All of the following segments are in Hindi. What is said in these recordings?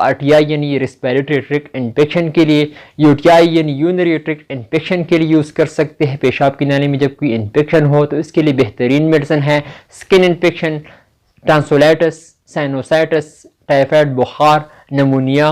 RTI यानी रेस्पिरेटरी ट्रैक्ट इन्फेक्शन के लिए, UTI यानी यूरिनरी ट्रैक्ट इन्फेक्शन के लिए यूज़ कर सकते हैं। पेशाब की नाली में जब कोई इन्फेक्शन हो तो इसके लिए बेहतरीन मेडिसिन है। Skin infection, tonsillitis, sinusitis, typhoid बुखार, नमूनिया,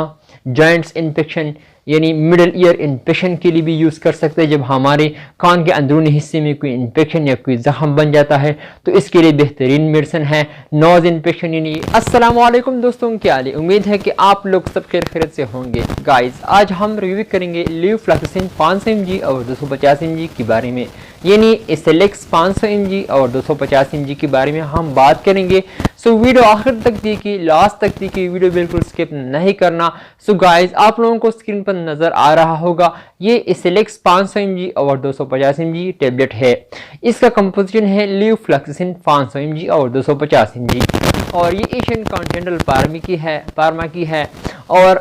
जॉइंट्स इन्फेक्शन यानी मिडल ईयर इन्फेक्शन के लिए भी यूज़ कर सकते हैं। जब हमारे कान के अंदरूनी हिस्से में कोई इन्फेक्शन या कोई जख्म बन जाता है तो इसके लिए बेहतरीन मेडिसिन है। नोज़ इन्फेक्शन यानी। अस्सलाम वालेकुम दोस्तों, क्या हाल है? उम्मीद है कि आप लोग सब खैरियत से होंगे। गाइस, आज हम रिव्यू करेंगे लेवफ्लॉक्सासिन 500 mg और 250 mg के बारे में, यानी एसेलेक्स 500 mg और 250 mg के बारे में हम बात करेंगे। सो वीडियो आखिर तक देखिए, लास्ट तक देखिए, वीडियो बिल्कुल स्किप नहीं करना। सो गाइस, आप लोगों को स्क्रीन पर नजर आ रहा होगा, ये एसेलेक्स 500 mg और 250 mg टैबलेट है। इसका कंपोजिशन है लेवफ्लॉक्सासिन 500 mg और 250 mg, और ये एशियन कॉन्टिनेंटल फार्मा की है और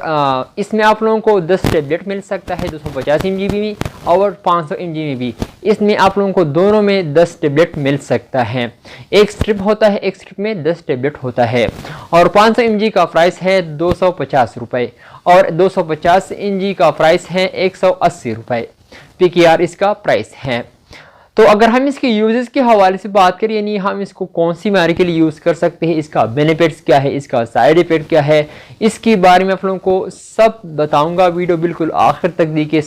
इसमें आप लोगों को 10 टैबलेट मिल सकता है, 250 mg में और 500 mg में भी। इसमें आप लोगों को दोनों में 10 टैबलेट मिल सकता है। एक स्ट्रिप होता है, एक स्ट्रिप में 10 टैबलेट होता है। और 500 mg का प्राइस है 250 रुपये और 250 mg का प्राइस है 180 रुपये। PKR इसका प्राइस है। तो अगर हम इसके यूजेस के हवाले से बात करें, यानी हम इसको कौन सी बीमारी के लिए यूज़ कर सकते हैं, इसका बेनिफिट्स क्या है, इसका साइड इफेक्ट क्या है, इसके बारे में आप लोगों को सब बताऊंगा। वीडियो बिल्कुल आखिर तक देखिए,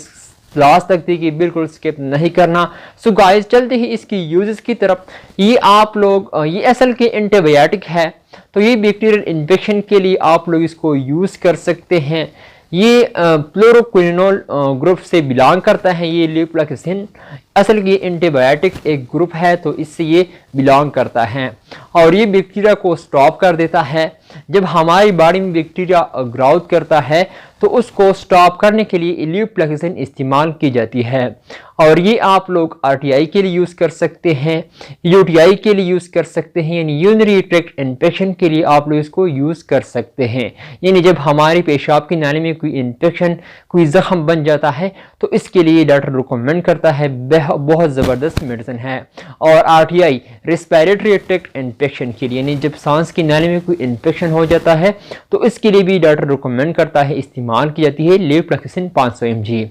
लास्ट तक देखिए, बिल्कुल स्किप नहीं करना। सो गाइस, चलते ही इसकी यूजेस की तरफ। ये आप लोग ये असल के एंटीबायोटिक है, तो ये बैक्टीरियल इन्फेक्शन के लिए आप लोग इसको यूज़ कर सकते हैं। ये फ्लोरोक्विनोल ग्रुप से बिलोंग करता है। ये लेवफ्लॉक्सासिन असल की एंटीबायोटिक एक ग्रुप है, तो इससे ये बिलोंग करता है और ये बैक्टीरिया को स्टॉप कर देता है। जब हमारी बॉडी में बैक्टीरिया ग्रोथ करता है तो उसको स्टॉप करने के लिए लेवफ्लॉक्सासिन इस्तेमाल की जाती है। और ये आप लोग RTI के लिए यूज़ कर सकते हैं, UTI के लिए यूज़ कर सकते हैं, यानी यूरिनरी ट्रैक्ट इन्फेक्शन के लिए आप लोग इसको यूज़ कर सकते हैं। यानी जब हमारी पेशाब की नाली में कोई इन्फेक्शन, कोई जख्म बन जाता है तो इसके लिए डॉक्टर रिकमेंड करता है। बहुत ज़बरदस्त मेडिसिन है। और RTI रेस्पिरेटरी ट्रैक्ट इन्फेक्शन के लिए, यानी जब सांस की नाली में कोई इन्फेक्शन हो जाता है तो इसके लिए भी डॉक्टर रिकमेंड करता है, इस्तेमाल की जाती है लेवफ्लॉक्सासिन 500 mg।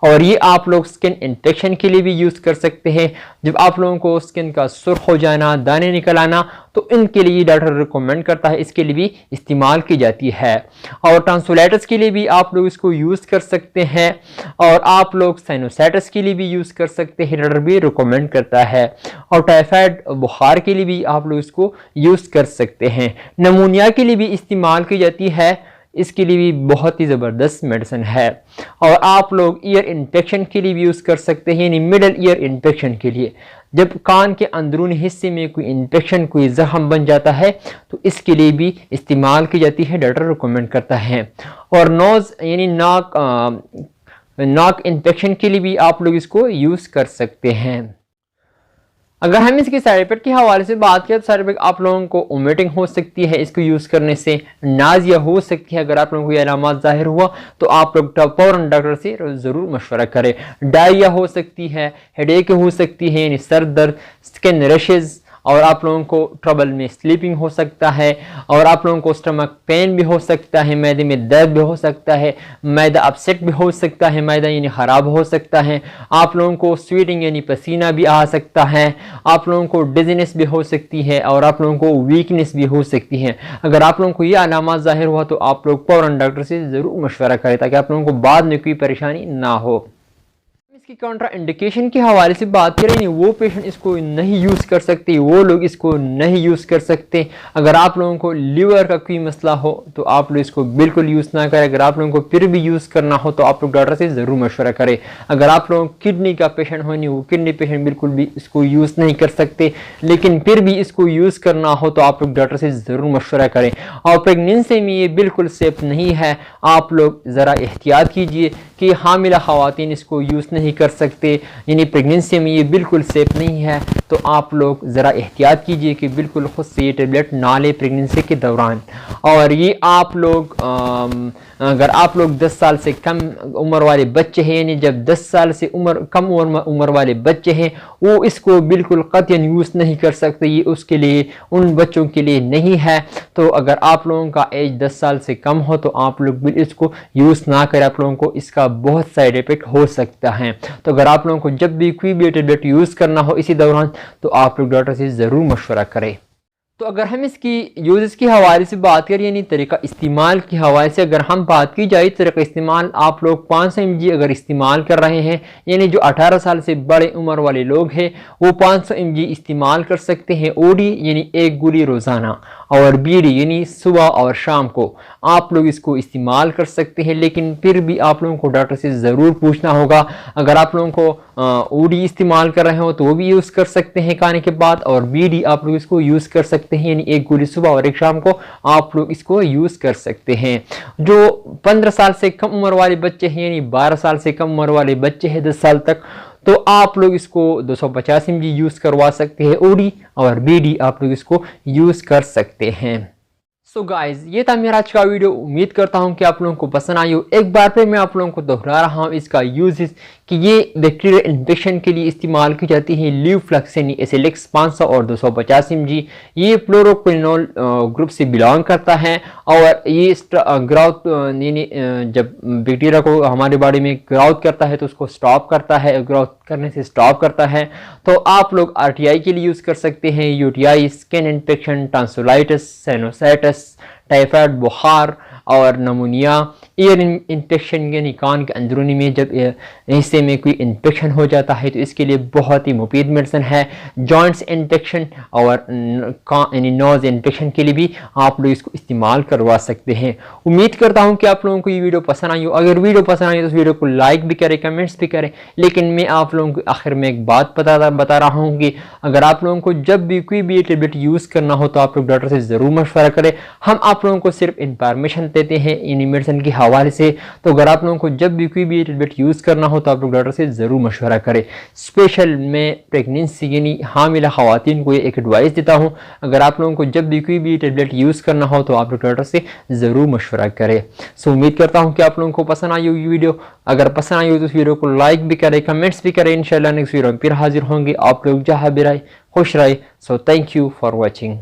और ये आप लोग स्किन इन्फेक्शन के लिए भी यूज़ कर सकते हैं। जब आप लोगों को स्किन का सुर्ख हो जाना, दाने निकल आना, तो इनके लिए डॉक्टर रिकमेंड करता है, इसके लिए भी इस्तेमाल की जाती है। और टॉन्सिलाइटिस के लिए भी आप लोग इसको यूज़ कर सकते हैं और आप लोग साइनोसाइटिस के लिए भी यूज़ कर सकते हैं, डॉक्टर भी रिकमेंड करता है। और टाइफाइड बुखार के लिए भी आप लोग इसको यूज़ कर सकते हैं। नमूनिया के लिए भी इस्तेमाल की जाती है, इसके लिए भी बहुत ही ज़बरदस्त मेडिसिन है। और आप लोग ईयर इन्फेक्शन के लिए भी यूज़ कर सकते हैं, यानी मिडल ईयर इन्फेक्शन के लिए। जब कान के अंदरूनी हिस्से में कोई इन्फेक्शन, कोई जख्म बन जाता है तो इसके लिए भी इस्तेमाल की जाती है, डॉक्टर रिकमेंड करता है। और नोज़ यानी नाक इन्फेक्शन के लिए भी आप लोग इसको यूज़ कर सकते हैं। अगर हम इसके साइड इफेक्ट के हवाले से बात करें तो साइड इफेक्ट आप लोगों को वोमिटिंग हो सकती है इसको यूज़ करने से, नाज़िया हो सकती है। अगर आप लोगों को ये अलामत जाहिर हुआ तो आप लोग फौरन डॉक्टर से ज़रूर मशवरा करें। डायरिया हो सकती है, हेडेक हो सकती है, यानी सर दर्द, स्किन रैशेज़, और आप लोगों को ट्रबल में स्लीपिंग हो सकता है, और आप लोगों को स्टमक पेन भी हो सकता है, मैदे में दर्द भी हो सकता है, मैदा अपसेट भी हो सकता है, मैदा यानी ख़राब हो सकता है। आप लोगों को स्वेटिंग यानी पसीना भी आ सकता है, आप लोगों को डिजीनेस भी हो सकती है, और आप लोगों को वीकनेस भी हो सकती है। अगर आप लोगों को ये अलामत ज़ाहिर हुआ तो आप लोग फ़ौरन डॉक्टर से ज़रूर मशवरा करें ताकि आप लोगों को बाद में कोई परेशानी ना हो। इसकी काउंटर इंडिकेशन के हवाले से बात करें, वो पेशेंट इसको नहीं यूज़ कर सकते, वो लोग इसको नहीं यूज़ कर सकते। अगर आप लोगों को लीवर का कोई मसला हो तो आप लोग इसको बिल्कुल यूज़ ना करें। अगर आप लोगों को फिर भी यूज़ करना हो तो आप लोग डॉक्टर से ज़रूर मशवरा करें। अगर आप लोगों को किडनी का पेशेंट हो, नहीं वो किडनी पेशेंट बिल्कुल भी इसको यूज़ नहीं कर सकते, लेकिन फिर भी इसको यूज़ करना हो तो आप लोग डॉक्टर से ज़रूर मशवरा करें। और प्रेगनेंसी में ये बिल्कुल सेफ नहीं है, आप लोग ज़रा एहतियात कीजिए कि हामिला ख़वातीन इसको यूज़ नहीं कर सकते, यानी प्रेगनेंसी में ये बिल्कुल सेफ़ नहीं है। तो आप लोग ज़रा एहतियात कीजिए कि बिल्कुल ख़ुद से ये टेबलेट ना लें प्रेगनेंसी के दौरान। और ये आप लोग अगर आप लोग 10 साल से कम उम्र वाले बच्चे हैं, यानी जब 10 साल से कम उम्र वाले बच्चे हैं, वो इसको बिल्कुल क़तई यूज़ नहीं कर सकते, ये उसके लिए उन बच्चों के लिए नहीं है। तो अगर आप लोगों का एज 10 साल से कम हो तो आप लोग भी इसको यूज़ ना करें, आप लोगों को इसका बहुत साइड इफ़ेक्ट हो सकता है। तो अगर आप लोगों को जब भी कोई भी टेबलेट यूज़ करना हो इसी दौरान तो आप लोग डॉक्टर से ज़रूर मशवरा करें। तो अगर हम इसकी यूज़ के हवाले से बात करें, यानी तरीका इस्तेमाल के हवाले से अगर हम बात की जाए, तरीका इस्तेमाल आप लोग 500 mg अगर इस्तेमाल कर रहे हैं, यानी जो 18 साल से बड़े उम्र वाले लोग हैं वो 500 mg इस्तेमाल कर सकते हैं ओडी, यानी एक गोली रोज़ाना, और बीडी यानी सुबह और शाम को आप लोग इसको इस्तेमाल कर सकते हैं। लेकिन फिर भी आप लोगों को डॉक्टर से ज़रूर पूछना होगा। अगर आप लोगों को ओडी इस्तेमाल कर रहे हो तो वो भी यूज़ कर सकते हैं खाने के बाद, और बीडी आप लोग इसको यूज़ कर सकते हैं, यानी एक गोली सुबह और एक शाम को आप लोग इसको यूज़ कर सकते हैं। जो 15 साल से कम उम्र वाले बच्चे हैं, यानी 12 साल से कम उम्र वाले बच्चे हैं 10 साल तक, तो आप लोग इसको 250 mg यूज़ करवा सकते हैं ओडी, और बीडी आप लोग इसको यूज़ कर सकते हैं। सो गाइज, ये था मेरा आज का वीडियो। उम्मीद करता हूँ कि आप लोगों को पसंद आई हो। एक बार फिर मैं आप लोगों को दोहरा रहा हूँ इसका यूजेस, कि ये बैक्टीरियल इन्फेक्शन के लिए इस्तेमाल की जाती है ल्यूफ्लक्सिन एसिलिक्स 500 और 250 mg। ये फ्लोरोक्विनोल ग्रुप से बिलोंग करता है, और ये ग्राउथ यानी जब बैक्टीरिया को हमारे बॉडी में ग्राउथ करता है तो उसको स्टॉप करता है, ग्राउथ करने से स्टॉप करता है। तो आप लोग RTI के लिए यूज़ कर सकते हैं, UTI, skin infection, tonsillitis, sinusitis, typhoid बुखार और नमूनिया, ईयर इन्फेक्शन यानी कान के अंदरूनी में जब हिस्से में कोई इन्फेक्शन हो जाता है तो इसके लिए बहुत ही मुफीद मेडिसिन है। जॉइंट्स इन्फेक्शन और यानी नोज़ इन्फेक्शन के लिए भी आप लोग इसको इस्तेमाल करवा सकते हैं। उम्मीद करता हूँ कि आप लोगों को ये वीडियो पसंद आई हो। अगर वीडियो पसंद आई तो इस वीडियो को लाइक भी करें, कमेंट्स भी करें। लेकिन मैं आप लोगों को आखिर में एक बात बता रहा हूँ कि अगर आप लोगों को जब भी कोई भी टेबलेट यूज़ करना हो तो आप लोग डॉक्टर से ज़रूर मशवरा करें। हम आप लोगों को सिर्फ इंफॉर्मेशन देते हैं इन मेडिसिन के हवाले से। तो अगर आप लोगों को जब भी कोई भी टेबलेट यूज़ करना हो तो आप लोग डॉक्टर से ज़रूर मशवरा करें। स्पेशल मैं प्रेगनेंसी यानी हामिला ख़वातीन को एक एडवाइस देता हूँ, अगर आप लोगों को जब भी कोई भी टेबलेट यूज़ करना हो तो आप लोग डॉक्टर से ज़रूर मशवरा करें। सो उम्मीद करता हूँ कि आप लोगों को पसंद आई होगी वीडियो। अगर पसंद आई हो तो इस वीडियो को लाइक भी करें, कमेंट्स भी करें। इंशाल्लाह नेक्स्ट वीडियो में फिर हाजिर होंगे। आप लोग जहाँ भी रहे खुश रहे। So thank you for watching.